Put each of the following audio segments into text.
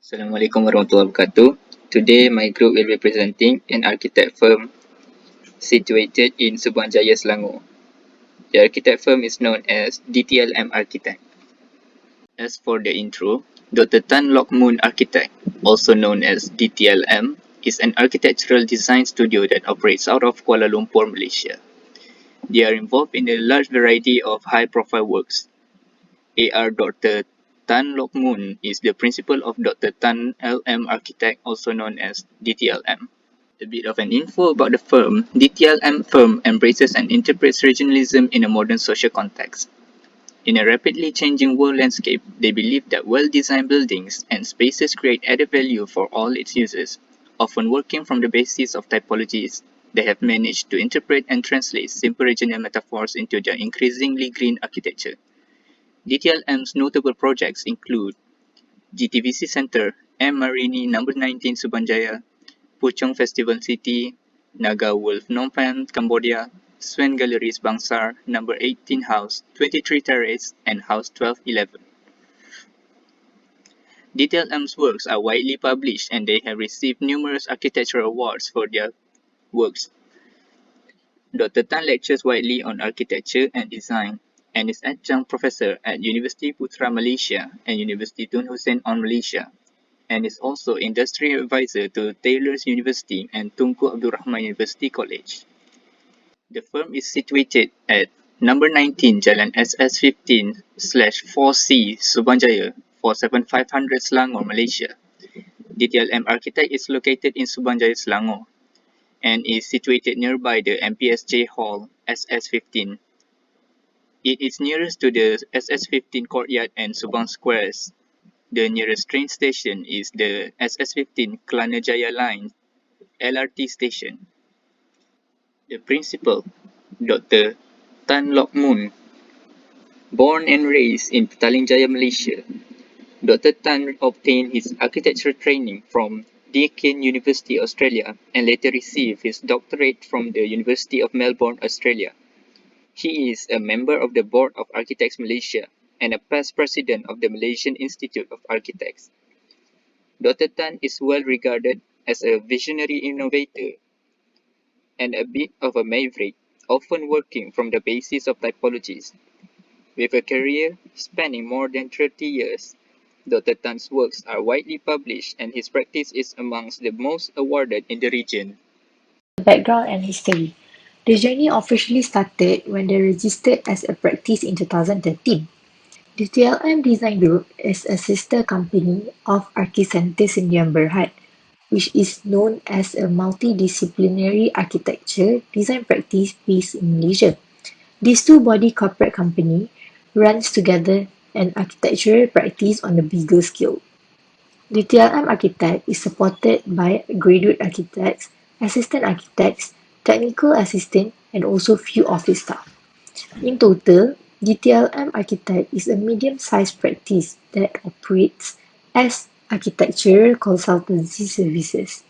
Assalamualaikum warahmatullahi wabarakatuh. Today, my group will be presenting an architect firm situated in Suruhanjaya, Selangor. The architect firm is known as Dtlm Architect. As for the intro, Dr. Tan Lok Moon Architect, also known as Dtlm, is an architectural design studio that operates out of Kuala Lumpur, Malaysia. They are involved in a large variety of high-profile works. AR Dr. Tan Lok Moon is the principal of Dr. Tan LM Architect, also known as DTLM. A bit of an info about the firm. DTLM firm embraces and interprets regionalism in a modern social context. In a rapidly changing world landscape, they believe that well-designed buildings and spaces create added value for all its users. Often working from the basis of typologies, they have managed to interpret and translate simple regional metaphors into their increasingly green architecture. DTLM's notable projects include GTVC Centre, M Marini No. 19 Suruhanjaya, Puchong Festival City, Naga World Phnom Penh, Cambodia, Swan Galleries Bangsar, No. 18 House, 23 Terrace, and House 1211. DTLM's works are widely published and they have received numerous architectural awards for their works. Dr. Tan lectures widely on architecture and design and is adjunct professor at University Putra Malaysia and University Tun Hussein on Malaysia, and is also industry advisor to Taylor's University and Tunku Abdul Rahman University College. The firm is situated at No. 19 Jalan SS15/4C Suruhanjaya 47500 Selangor, Malaysia. DTLM Architect is located in Suruhanjaya, Selangor, and is situated nearby the MPSJ Hall SS15. It is nearest to the SS15 courtyard and Subang Squares. The nearest train station is the SS15 Kelana Jaya Line LRT station. The principal, Dr. Tan Lok Moon, born and raised in Petaling Jaya, Malaysia. Dr. Tan obtained his architectural training from Deakin University, Australia, and later received his doctorate from the University of Melbourne, Australia. He is a member of the Board of Architects Malaysia and a past president of the Malaysian Institute of Architects. Dr. Tan is well regarded as a visionary innovator and a bit of a maverick, often working from the basis of typologies. With a career spanning more than 30 years, Dr. Tan's works are widely published and his practice is amongst the most awarded in the region. Background and history. The journey officially started when they registered as a practice in 2013. The TLM Design Group is a sister company of Archicenter Sdn Bhd, which is known as a multidisciplinary architecture design practice based in Malaysia. This two-body corporate company runs together an architectural practice on a bigger scale. The TLM Architect is supported by graduate architects, assistant architects, technical assistant, and also few office staff. In total, the TLM Architect is a medium-sized practice that operates as architectural consultancy services.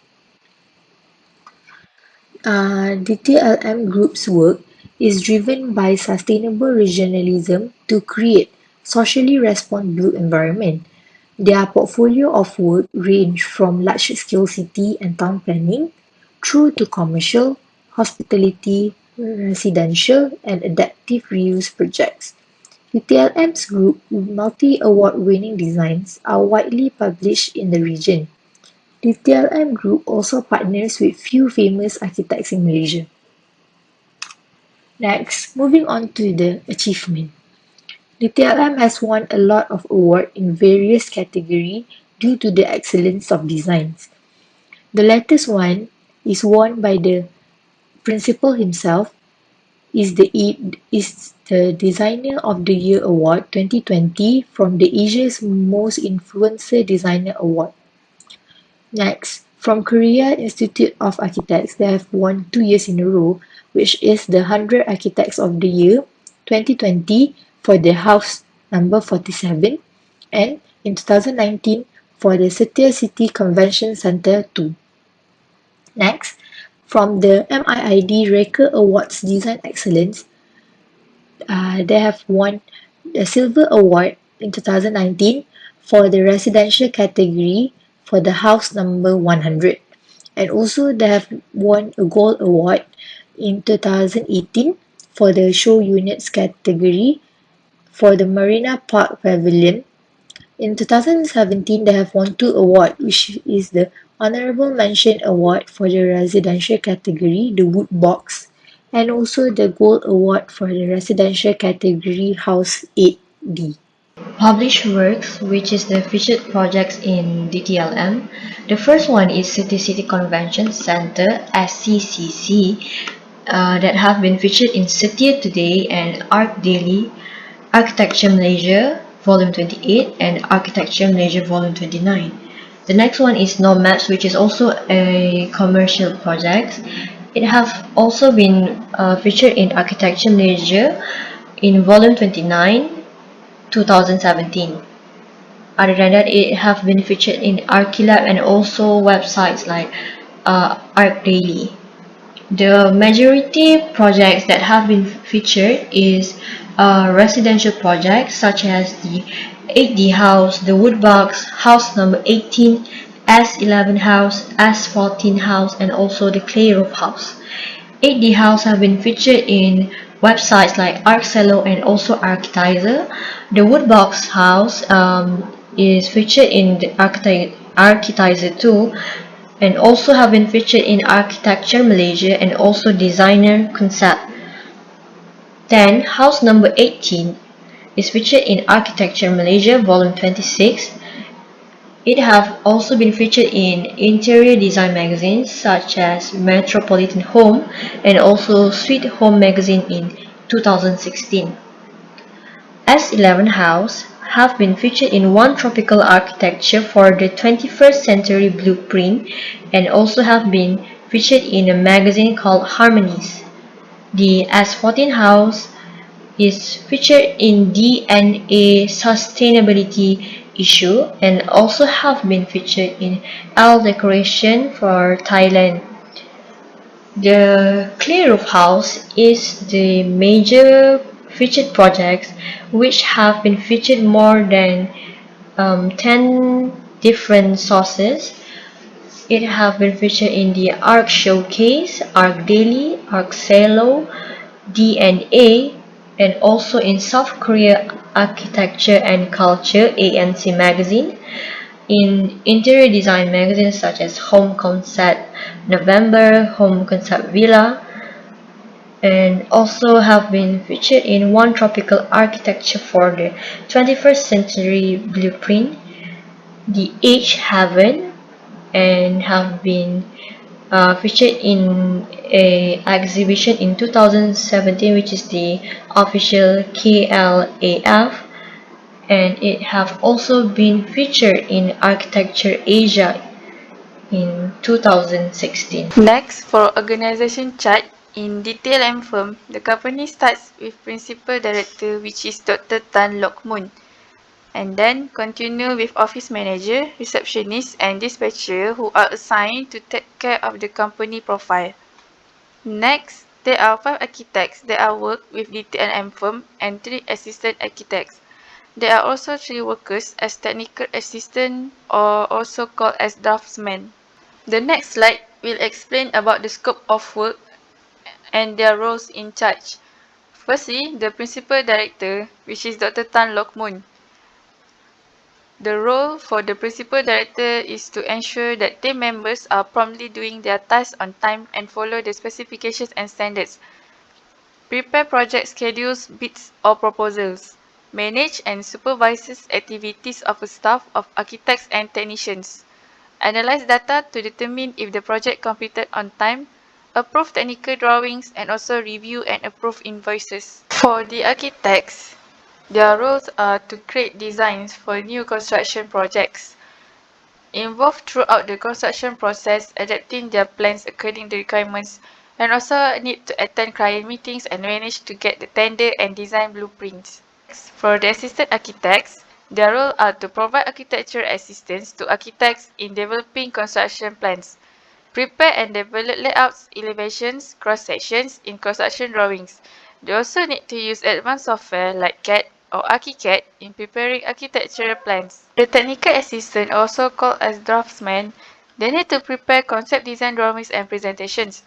The TLM Group's work is driven by sustainable regionalism to create socially responsible built environment. Their portfolio of work range from large-scale city and town planning through to commercial, hospitality, residential, and adaptive reuse projects. UTLM's group multi-award winning designs are widely published in the region. The TLM Group also partners with few famous architects in Malaysia. Next, moving on to the achievement. The TLM has won a lot of awards in various categories due to the excellence of designs. The latest one is won by the principal himself, is the Designer of the Year Award 2020 from the Asia's Most Influencer Designer Award. Next, from Korea Institute of Architects, they have won 2 years in a row, which is the 100 Architects of the Year 2020 for the house number 47 and in 2019 for the Setia City Convention Centre 2. Next, from the MIID Reka Awards Design Excellence, they have won the Silver Award in 2019 for the residential category for the house number 100. And also they have won a gold award in 2018 for the show units category for the Marina Park Pavilion. In 2017, they have won two awards, which is the Honorable Mention Award for the residential category, the Wood Box, and also the Gold Award for the residential category, House 8D. Published works, which is the featured projects in DTLM. The first one is City Convention Center (SCCC) that have been featured in City Today and Art Daily, Architecture Malaysia Volume 28 and Architecture Malaysia Volume 29. The next one is Nomads, which is also a commercial project. It have also been featured in Architecture Malaysia in Volume 29, 2017. Other than that, it have been featured in Archilab and also websites like Art Daily. The majority projects that have been featured is residential projects such as the 8D House, the Woodbox, House number 18, S11 House, S14 House, and also the Clay Roof House. 8D House have been featured in websites like Arccello and also Architizer. The Woodbox House is featured in the Architizer too, and also have been featured in Architecture Malaysia and also Designer Concept. Then house number 18 is featured in Architecture Malaysia Volume 26. It have also been featured in interior design magazines such as Metropolitan Home and also Sweet Home magazine in 2016. S11 House have been featured in One Tropical Architecture for the 21st Century Blueprint and also have been featured in a magazine called Harmonies. The S14 House is featured in DNA Sustainability issue and also have been featured in L Decoration for Thailand. The Clear Roof House is the major featured projects which have been featured more than 10 different sources. It have been featured in the Arc Showcase, Arc Daily, Arccello, DNA, and also in South Korea Architecture and Culture ANC magazine, in interior design magazines such as Home Concept November, Home Concept Villa, and also have been featured in One Tropical Architecture for the 21st Century Blueprint, The Age Haven, and have been featured in a exhibition in 2017, which is the official KLAF, and it have also been featured in Architecture Asia in 2016. Next, for organization chart, in Dtlm firm, the company starts with principal director, which is Dr. Tan Lok Moon, and then continue with office manager, receptionist, and dispatcher who are assigned to take care of the company profile. Next, there are 5 architects that are work with Dtlm firm and 3 assistant architects. There are also 3 workers as technical assistant or also called as draftsmen. The next slide will explain about the scope of work and their roles in charge. Firstly, the principal director, which is Dr. Tan Lok Moon. The role for the principal director is to ensure that team members are promptly doing their tasks on time and follow the specifications and standards. Prepare project schedules, bids or proposals. Manage and supervises activities of a staff of architects and technicians. Analyze data to determine if the project completed on time, approve technical drawings, and also review and approve invoices. For the architects, their roles are to create designs for new construction projects, involved throughout the construction process, adapting their plans according to requirements, and also need to attend client meetings and manage to get the tender and design blueprints. For the assistant architects, their role are to provide architectural assistance to architects in developing construction plans, prepare and develop layouts, elevations, cross-sections in construction drawings. They also need to use advanced software like CAD, or archicad in preparing architectural plans. The technical assistant, also called as draftsman, they need to prepare concept design drawings and presentations,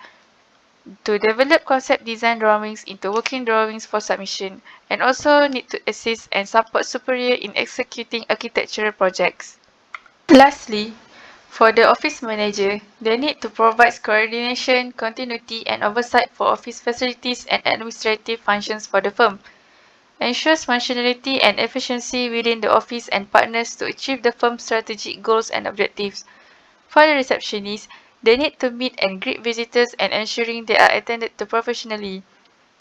to develop concept design drawings into working drawings for submission, and also need to assist and support superior in executing architectural projects. Lastly, for the office manager, they need to provide coordination, continuity, and oversight for office facilities and administrative functions for the firm, ensures functionality and efficiency within the office and partners to achieve the firm's strategic goals and objectives. For the receptionists, they need to meet and greet visitors and ensuring they are attended to professionally,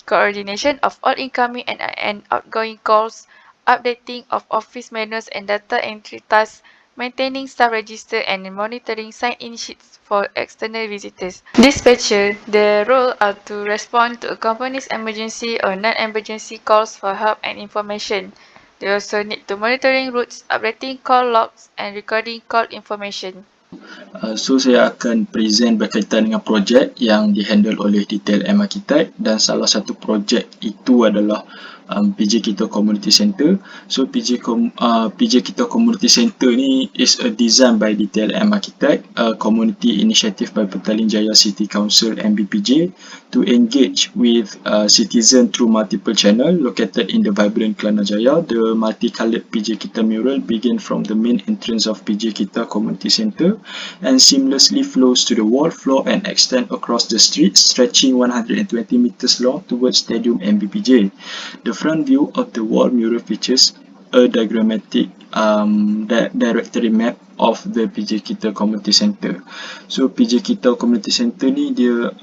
coordination of all incoming and outgoing calls, updating of office manuals and data entry tasks, maintaining staff register and monitoring sign-in sheets for external visitors. Dispatcher, their role are to respond to a company's emergency or non-emergency calls for help and information. They also need to monitoring routes, updating call logs, and recording call information. So saya akan present berkaitan dengan projek yang dihandle oleh Dtlm Architect, dan salah satu projek itu adalah PJ Kita Community Center. So PJ Kita Community Center ni is a design by Dtlm Architect, a community initiative by Petaling Jaya City Council and BPJ to engage with citizen through multiple channel located in the vibrant Kelana Jaya. The multicolored PJ Kita mural begin from the main entrance of PJ Kita Community Center and seamlessly flows to the wall, floor and extend across the street, stretching 120 meters long towards Stadium and BPJ. The front view of the wall mural features a diagrammatic directory map of the PJ Kita Community Center. So PJ Kita Community Center ni dia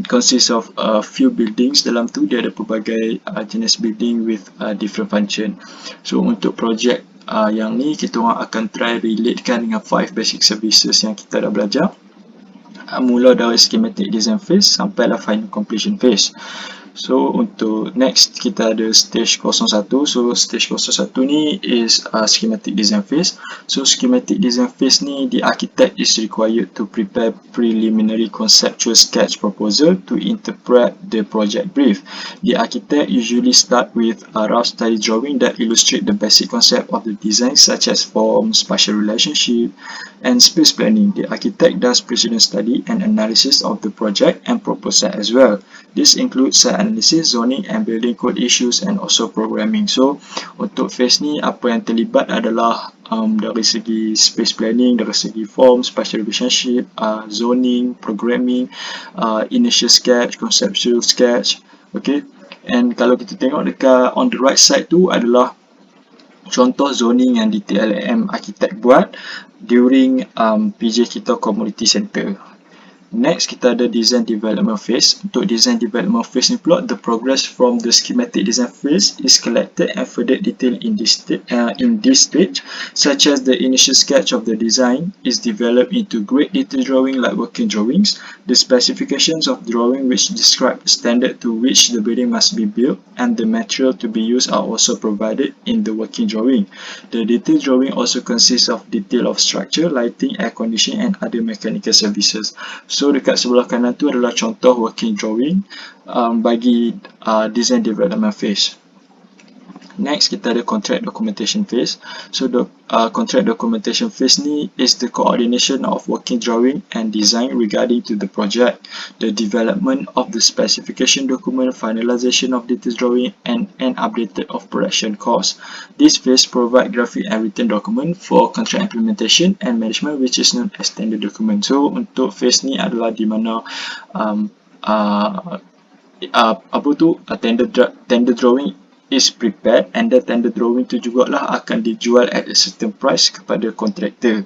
consists of a few buildings. Dalam tu dia ada pelbagai jenis building with different function. So untuk projek yang ni kita orang akan try relatekan dengan 5 basic services yang kita dah belajar. Mula dari schematic design phase sampailah final completion phase. So untuk next kita ada stage 01. So stage 01 ni is schematic design phase. So schematic design phase ni, the architect is required to prepare preliminary conceptual sketch proposal to interpret the project brief. The architect usually start with a rough study drawing that illustrate the basic concept of the design, such as form, spatial relationship and space planning. The architect does precedent study and analysis of the project and proposal as well. This includes site analysis, zoning and building code issues and also programming. So untuk phase ni apa yang terlibat adalah dari segi space planning, dari segi form, spatial relationship, zoning, programming, initial sketch, conceptual sketch. Okay, and kalau kita tengok dekat on the right side tu adalah contoh zoning yang Dtlm Architect buat during PJ Kita Community Center. Next, kita ada design development phase. Untuk design development phase ni pula, the progress from the schematic design phase is collected and further detailed in this stage, such as the initial sketch of the design is developed into great detail drawing like working drawings. The specifications of drawing which describe the standard to which the building must be built and the material to be used are also provided in the working drawing. The detail drawing also consists of detail of structure, lighting, air conditioning and other mechanical services. So dekat sebelah kanan tu adalah contoh working drawing bagi design development phase. Next, kita ada contract documentation phase. So the contract documentation phase ni is the coordination of working drawing and design regarding to the project, the development of the specification document, finalization of detail drawing and updated of production cost. This phase provide graphic and written document for contract implementation and management, which is known as tender document. So untuk phase ni adalah di mana tender drawing is prepared and the tender drawing tu jugalah akan dijual at a certain price kepada kontraktor.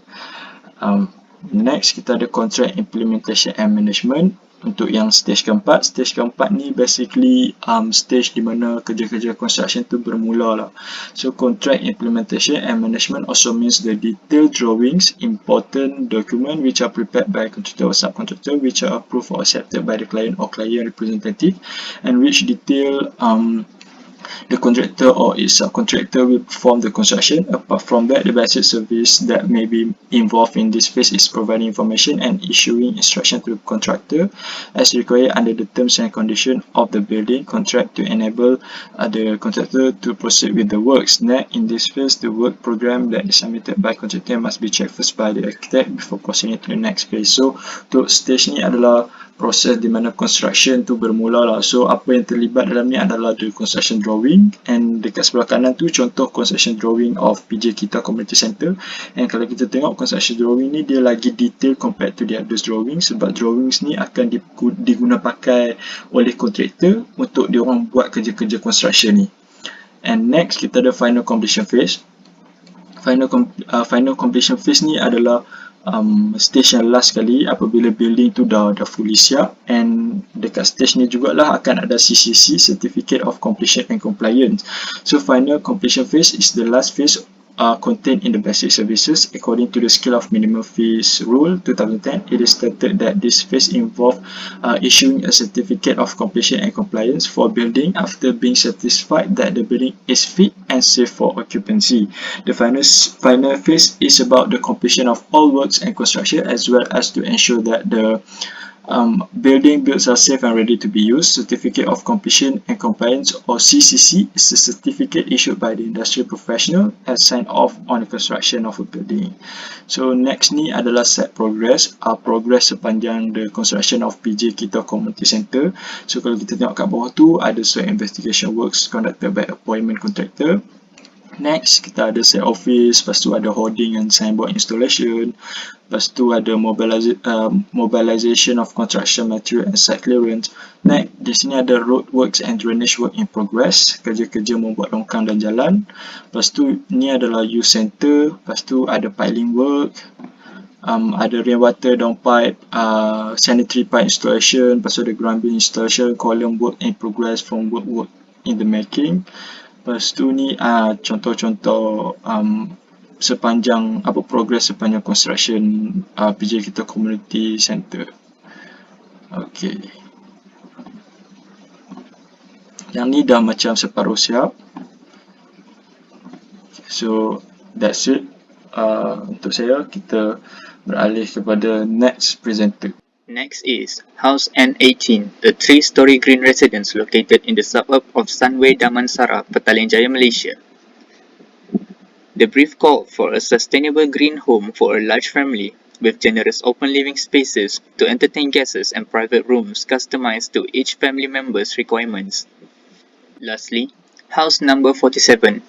Next, kita ada contract implementation and management. Untuk yang stage keempat ni basically stage di mana kerja-kerja construction tu bermula lah. So contract implementation and management also means the detailed drawings, important document which are prepared by contractor or subcontractor, which are approved or accepted by the client or client representative, and which detail The contractor or its subcontractor will perform the construction. Apart from that, the basic service that may be involved in this phase is providing information and issuing instruction to the contractor as required under the terms and conditions of the building contract to enable the contractor to proceed with the works. Next, in this phase, the work program that is submitted by contractor must be checked first by the architect before proceeding to the next phase. So, untuk stage ni adalah proses di mana construction tu bermula lah. So apa yang terlibat dalam ni adalah the construction drawing, and dekat sebelah kanan tu contoh construction drawing of PJ kita Community Center. And kalau kita tengok construction drawing ni dia lagi detail compared to the others drawing, sebab drawings ni akan diguna pakai oleh kontraktor untuk dia orang buat kerja-kerja construction ni. And next kita ada final completion phase. Final completion phase ni adalah stage yang last kali apabila building tu dah fully siap, and dekat stage ni jugalah akan ada CCC, Certificate of Completion and Compliance. So final completion phase is the last phase contained in the basic services. According to the Scale of Minimum Fees Rule 2010, it is stated that this phase involves issuing a certificate of completion and compliance for building after being satisfied that the building is fit and safe for occupancy. The final phase is about the completion of all works and construction, as well as to ensure that the building builds are safe and ready to be used. Certificate of Completion and Compliance, or CCC, is a certificate issued by the industrial professional and signed off on the construction of a building. So next ni adalah set progress, progress sepanjang the construction of PJ kita Community Center. So kalau kita tengok kat bawah tu ada soil investigation works conducted by appointment contractor. Next, kita ada set office, lepas tu ada hoarding and signboard installation, lepas tu ada mobilization of construction material and site clearance. Next, di sini ada road works and drainage work in progress, kerja-kerja membuat longkang dan jalan. Lepas tu, ni adalah youth center, lepas tu ada piling work, ada rainwater downpipe, sanitary pipe installation, lepas tu ada ground beam installation, column work in progress from work in the making. Lepas tu ni contoh-contoh sepanjang progress sepanjang construction PJ kita Community Center. Okay. Yang ni dah macam separuh siap. So that's it. Untuk saya, kita beralih kepada next presenter. Next is House N18, a 3-story green residence located in the suburb of Sunway Damansara, Petaling Jaya, Malaysia. The brief called for a sustainable green home for a large family with generous open living spaces to entertain guests and private rooms customized to each family member's requirements. Lastly, House number 47.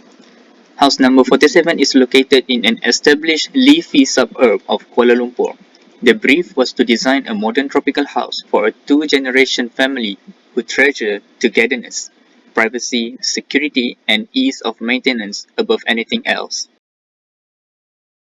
House number 47 is located in an established leafy suburb of Kuala Lumpur. The brief was to design a modern tropical house for a 2-generation family who treasure togetherness, privacy, security, and ease of maintenance above anything else.